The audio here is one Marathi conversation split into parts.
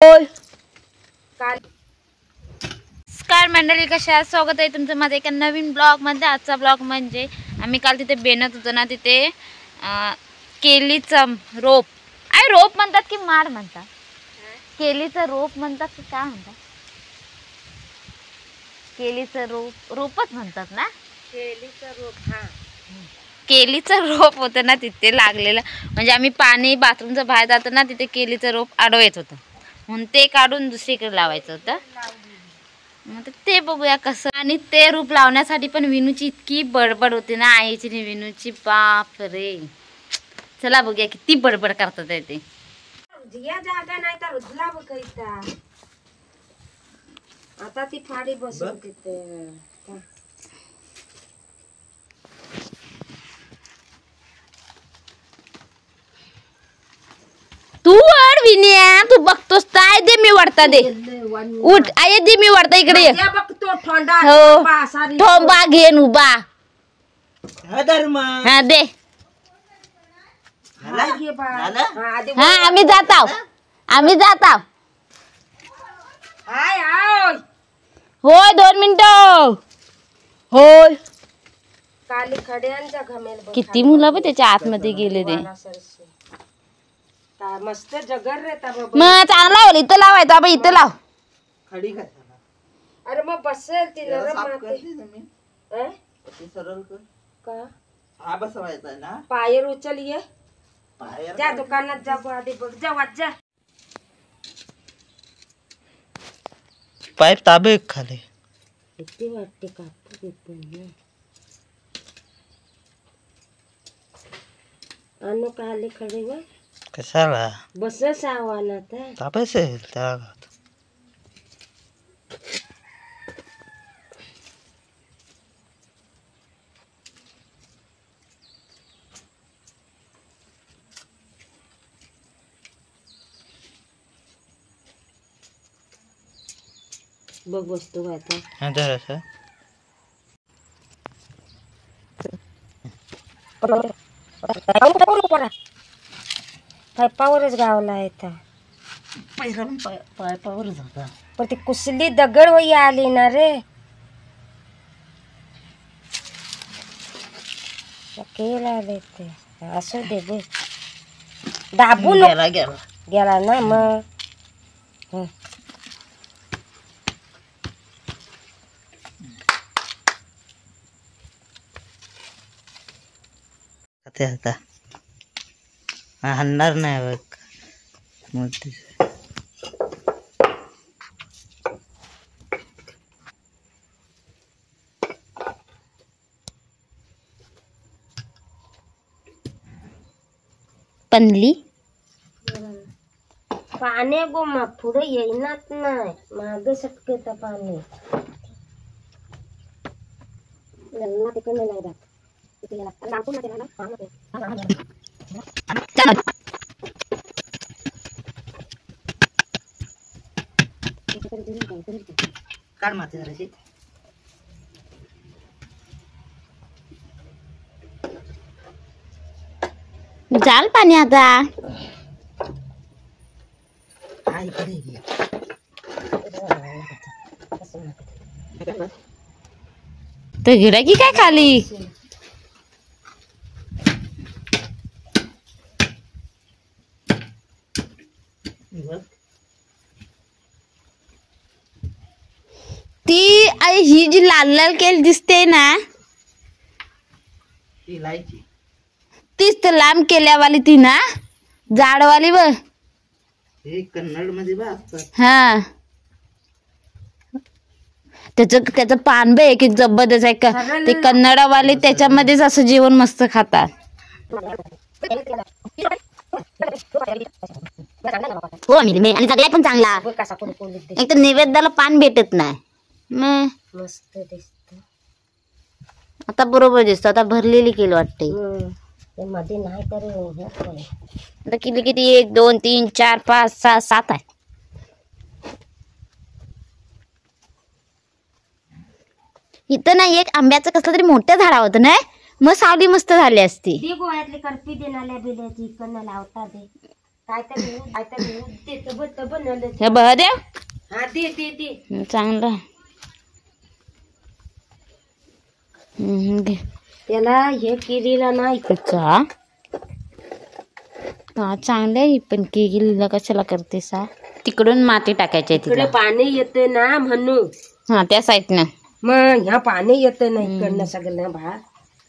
नमस्कार मंडळी, कशा आहात? स्वागत आहे तुमचं माझ्या एका नवीन ब्लॉग मध्ये। आजचा ब्लॉग म्हणजे आम्ही काल तिथे बेनत होतो ना, तिथे केलीचा रोप आहे, रोप म्हणतात की माड म्हणतात? केलीचा रोप म्हणतात की काय म्हणतात? केलीचं रोपच म्हणतात ना? केलीचं रोप, हा केलीचं रोप होतं ना तिथे लागलेलं। म्हणजे आम्ही पाणी बाथरूमचं बाहेर जातो ना, तिथे केलीचं रोप आडवत होतं, म्हणून ते काढून दुसरीकडे लावायचं होतं। मग ते बघूया कसं। आणि ते रोप लावण्यासाठी पण विनूची इतकी बडबड होती ना, आईची आणि विनूची, बाप रे। चला बघूया किती बडबड करतात ते। जागा नाही तर उजला बघायचा। आता ती फाडी बसून तिथे तू वड विन्या, तू बघतोस काय? दे मी वडता, दे उठ आई, दे मी वडता, इकडे ये। बघतो थोंडा ठोंबा घेन उभा, हा दे। हा आम्ही जात आहोत, आम्ही जात आहोत। होय 2 मिनिटं। होय काली खड्यांच्या घमेल किती मुलं पण त्याच्या आतमध्ये गेले ते। काय मस्त जगर रे ता बाबा। मग चांगला होईल, इथं लावायचं बाबा, इथं लाव। खडी काय? अरे मग बसेल ती नरम माती। सरळ कर का हा बसवायचा ना, पायर उचल ये, पायर जा दुकानात जा, आधी बघ, जा वाट जा। पाईप ताबे खाली किती वाटते कापू घेतो अनु काले खडे ग कशाला बस सावाना था तापायचं त्या बघ वस्तू आता पायपावरच गावला येता, पायपावर जाता। पण ती कुसली दगड वही आली ना रे, केला आले ते। असू दे बघ, दाबून गेला ना मग। आता हलणार नाही बघ मोठी। पनली पाणी गो मग पुढे येईनाच नाही, मागे सटकेत पाणी तिकडे नाही जात। काढ माती जराशी। जाल पाणी आता। तर गिडा की काय खाली? ती आई ही जी लाल लाल केल दिसते ना, इलायची तीच तर लांब केल्यावाली ती ना, जाडवाली बघ। हे कन्नड मध्ये बा असतात। हा त्याचं पान बे एक जबरदस्त आहे का, ते कन्नडवाले त्याच्यामध्येच असं जेवण मस्त खातात। हो आणि सगळ्यात पण चांगला, एक तर नैवेद्याला पान भेटत नाही। मस्त दिसत आता, बरोबर दिसत। आता भरलेली केली वाटते मध्ये नाही तर आता किती किती 1 2 3 4 5 6 7 आहे। इथं ना एक आंब्याचं कसलं तरी मोठं झाड होतं ना, मग सावली मस्त झाली असती। ती गोव्यातली करपी देणाऱ्या बिल्याची इकडनं लावता दे। काहीतरी ते तब बनवलं. हे बघ द्या हा ते चांगलं. घे त्याला हे केलेलं नाही. चहा हा चांगलं आहे. पण केलीला कशाला करते सा? तिकडून माती टाकायची आहे इकडे तिला. पाणी येते ना म्हणून. हा त्या साईडनं. मग ह्या पाणी येते ना इकडनं सगळं भात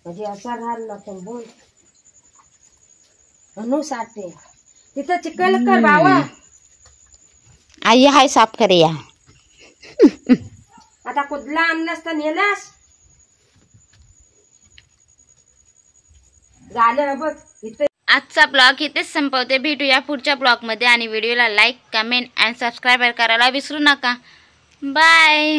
म्हणजे असा राहिला पण बोल म्हणून साठे तिथं चिकल कर बाबा. आई हाय साफ करे या. आता कुदला आणलास तर नेलास झालं बघ. इथं आजचा ब्लॉग इथेच संपवते. भेटूया पुढच्या ब्लॉगमध्ये आणि व्हिडिओला लाईक कमेंट अँड सबस्क्राईब करायला विसरू नका. बाय.